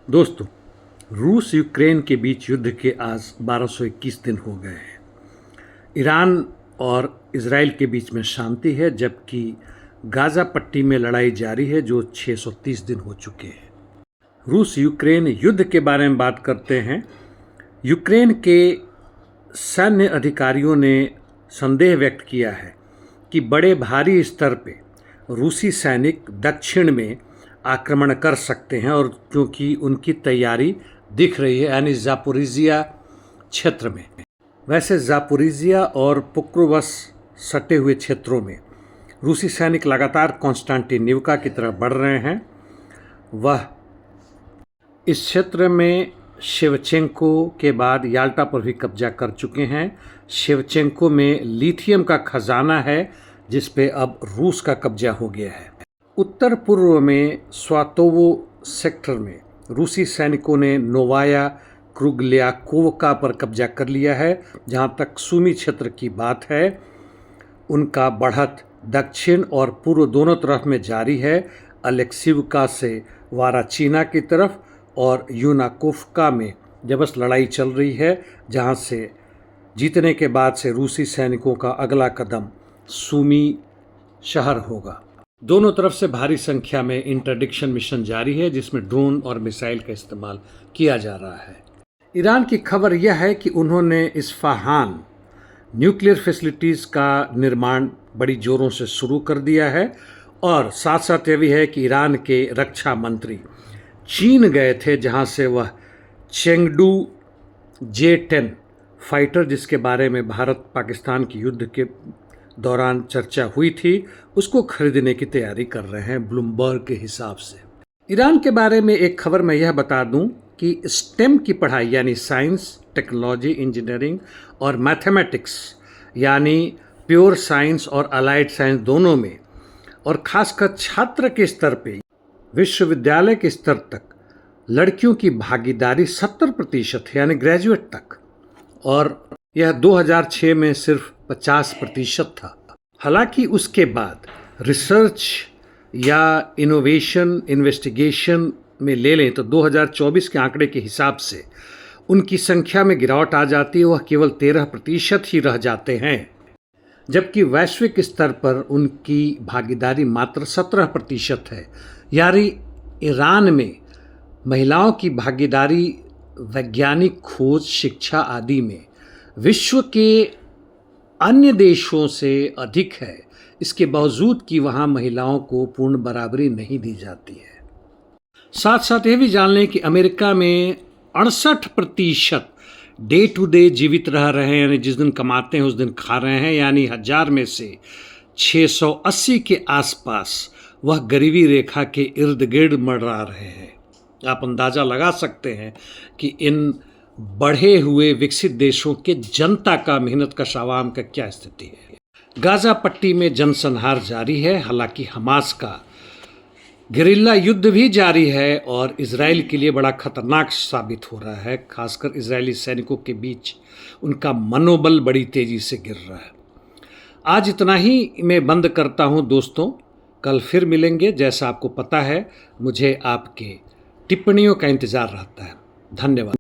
दोस्तों, रूस यूक्रेन के बीच युद्ध के आज 1221 दिन हो गए हैं। ईरान और इजराइल के बीच में शांति है, जबकि गाज़ा पट्टी में लड़ाई जारी है जो 630 दिन हो चुके हैं। रूस यूक्रेन युद्ध के बारे में बात करते हैं। यूक्रेन के सैन्य अधिकारियों ने संदेह व्यक्त किया है कि बड़े भारी स्तर पे रूसी सैनिक दक्षिण में आक्रमण कर सकते हैं, और क्योंकि उनकी तैयारी दिख रही है, यानी जापोरिजिया क्षेत्र में। वैसे जापोरिजिया और पोक्रोवस सटे हुए क्षेत्रों में रूसी सैनिक लगातार कॉन्स्टेंटिनोवका की तरफ बढ़ रहे हैं। वह इस क्षेत्र में शेवचेंको के बाद याल्टा पर भी कब्जा कर चुके हैं। शेवचेंको में लिथियम का खजाना है जिस पे अब रूस का कब्जा हो गया है। उत्तर पूर्व में स्वातोवो सेक्टर में रूसी सैनिकों ने नोवाया क्रुग्लियाकोवका पर कब्जा कर लिया है। जहाँ तक सूमी क्षेत्र की बात है, उनका बढ़त दक्षिण और पूर्व दोनों तरफ में जारी है। अलेक्सीवका से वाराचीना की तरफ और यूनाकोवका में जबरदस्त लड़ाई चल रही है, जहाँ से जीतने के बाद से रूसी सैनिकों का अगला कदम सूमी शहर होगा। दोनों तरफ से भारी संख्या में इंटरडिक्शन मिशन जारी है, जिसमें ड्रोन और मिसाइल का इस्तेमाल किया जा रहा है। ईरान की खबर यह है कि उन्होंने इस्फहान न्यूक्लियर फैसिलिटीज़ का निर्माण बड़ी जोरों से शुरू कर दिया है, और साथ साथ यह भी है कि ईरान के रक्षा मंत्री चीन गए थे, जहां से वह चेंगडू J-10 फाइटर, जिसके बारे में भारत पाकिस्तान के युद्ध के दौरान चर्चा हुई थी, उसको खरीदने की तैयारी कर रहे हैं ब्लूमबर्ग के हिसाब से। ईरान के बारे में एक खबर मैं यह बता दूं कि स्टेम की पढ़ाई यानी साइंस, टेक्नोलॉजी, इंजीनियरिंग और मैथमेटिक्स यानी प्योर साइंस और अलाइड साइंस दोनों में, और खासकर छात्र के स्तर पे विश्वविद्यालय के स्तर तक लड़कियों की भागीदारी 70% है, यानी ग्रेजुएट तक, और यह 2006 में सिर्फ 50% था। हालांकि उसके बाद रिसर्च या इनोवेशन इन्वेस्टिगेशन में ले लें तो 2024 के आंकड़े के हिसाब से उनकी संख्या में गिरावट आ जाती है, वह केवल 13% ही रह जाते हैं, जबकि वैश्विक स्तर पर उनकी भागीदारी मात्र 17% है। यानी ईरान में महिलाओं की भागीदारी वैज्ञानिक खोज, शिक्षा आदि में विश्व के अन्य देशों से अधिक है, इसके बावजूद कि वहाँ महिलाओं को पूर्ण बराबरी नहीं दी जाती है। साथ साथ ये भी जान लें कि अमेरिका में 68% डे टू डे जीवित रह रहे हैं, यानी जिस दिन कमाते हैं उस दिन खा रहे हैं, यानी 1000 में से 680 के आसपास वह गरीबी रेखा के इर्द गिर्द मंडरा रहे हैं। आप अंदाज़ा लगा सकते हैं कि इन बढ़े हुए विकसित देशों के जनता का, मेहनत का आवाम का क्या स्थिति है। गाज़ा पट्टी में जनसंहार जारी है। हालांकि हमास का गेरिल्ला युद्ध भी जारी है और इजराइल के लिए बड़ा खतरनाक साबित हो रहा है। खासकर इजरायली सैनिकों के बीच उनका मनोबल बड़ी तेजी से गिर रहा है। आज इतना ही मैं बंद करता हूं दोस्तों, कल फिर मिलेंगे। जैसा आपको पता है, मुझे आपके टिप्पणियों का इंतज़ार रहता है। धन्यवाद।